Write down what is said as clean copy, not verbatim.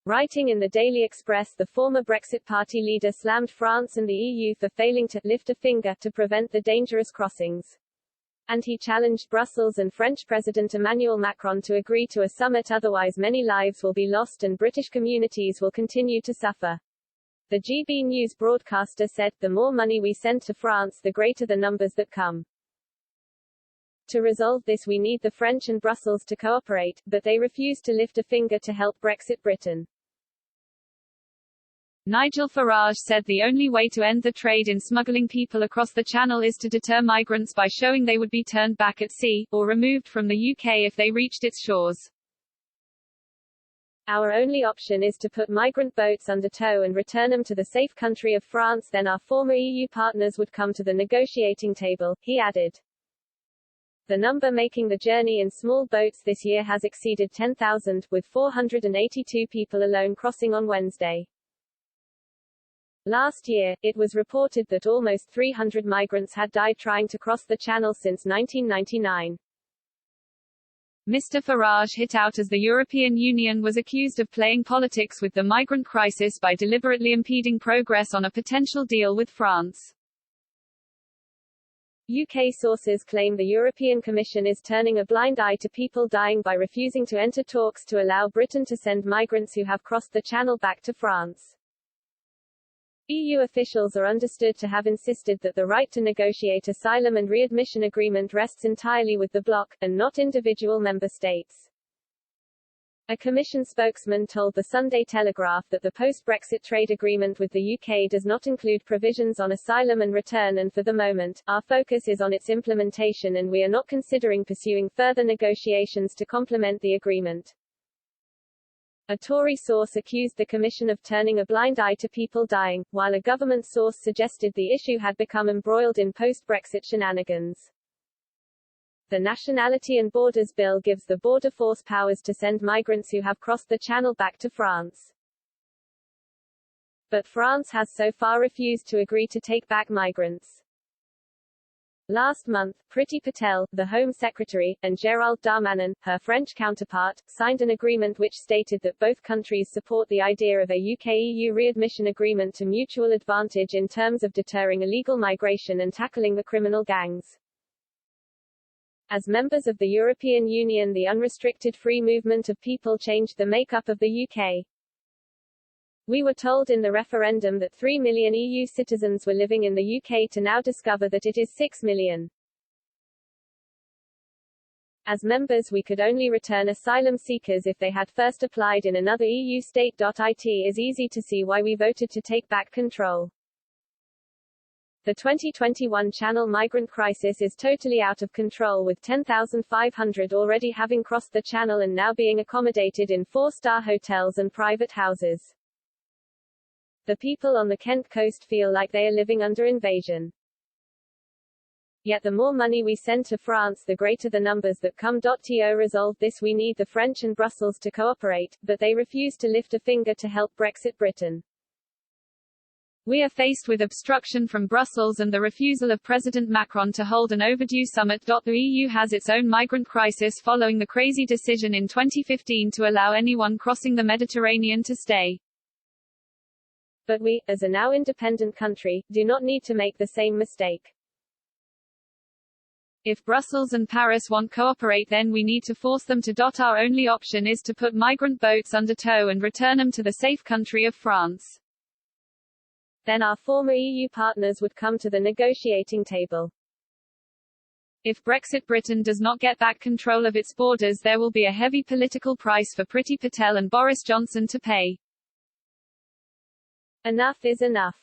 Writing in the Daily Express, the former Brexit Party leader slammed France and the EU for failing to lift a finger to prevent the dangerous crossings. And he challenged Brussels and French President Emmanuel Macron to agree to a summit, otherwise many lives will be lost and British communities will continue to suffer. The GB News broadcaster said, "The more money we send to France, the greater the numbers that come. To resolve this we need the French and Brussels to cooperate, but they refuse to lift a finger to help Brexit Britain." Nigel Farage said the only way to end the trade in smuggling people across the Channel is to deter migrants by showing they would be turned back at sea, or removed from the UK if they reached its shores. "Our only option is to put migrant boats under tow and return them to the safe country of France, then our former EU partners would come to the negotiating table," he added. The number making the journey in small boats this year has exceeded 10,000, with 482 people alone crossing on Wednesday. Last year, it was reported that almost 300 migrants had died trying to cross the Channel since 1999. Mr. Farage hit out as the European Union was accused of playing politics with the migrant crisis by deliberately impeding progress on a potential deal with France. UK sources claim the European Commission is turning a blind eye to people dying by refusing to enter talks to allow Britain to send migrants who have crossed the Channel back to France. EU officials are understood to have insisted that the right to negotiate asylum and readmission agreement rests entirely with the bloc, and not individual member states. A Commission spokesman told the Sunday Telegraph that the post-Brexit trade agreement with the UK does not include provisions on asylum and return, and for the moment, our focus is on its implementation and we are not considering pursuing further negotiations to complement the agreement. A Tory source accused the Commission of turning a blind eye to people dying, while a government source suggested the issue had become embroiled in post-Brexit shenanigans. The Nationality and Borders Bill gives the Border Force powers to send migrants who have crossed the Channel back to France. But France has so far refused to agree to take back migrants. Last month, Priti Patel, the Home Secretary, and Gérald Darmanin, her French counterpart, signed an agreement which stated that both countries support the idea of a UK-EU readmission agreement to mutual advantage in terms of deterring illegal migration and tackling the criminal gangs. As members of the European Union, the unrestricted free movement of people changed the makeup of the UK. We were told in the referendum that 3 million EU citizens were living in the UK, to now discover that it is 6 million. As members, we could only return asylum seekers if they had first applied in another EU state. It is easy to see why we voted to take back control. The 2021 Channel migrant crisis is totally out of control, with 10,500 already having crossed the Channel and now being accommodated in 4-star hotels and private houses. The people on the Kent coast feel like they are living under invasion. Yet the more money we send to France, the greater the numbers that come. To resolve this we need the French and Brussels to cooperate, but they refuse to lift a finger to help Brexit Britain. We are faced with obstruction from Brussels and the refusal of President Macron to hold an overdue summit. The EU has its own migrant crisis following the crazy decision in 2015 to allow anyone crossing the Mediterranean to stay. But we, as a now independent country, do not need to make the same mistake. If Brussels and Paris won't cooperate, then we need to force them to. Our only option is to put migrant boats under tow and return them to the safe country of France. Then our former EU partners would come to the negotiating table. If Brexit Britain does not get back control of its borders, there will be a heavy political price for Priti Patel and Boris Johnson to pay. Enough is enough.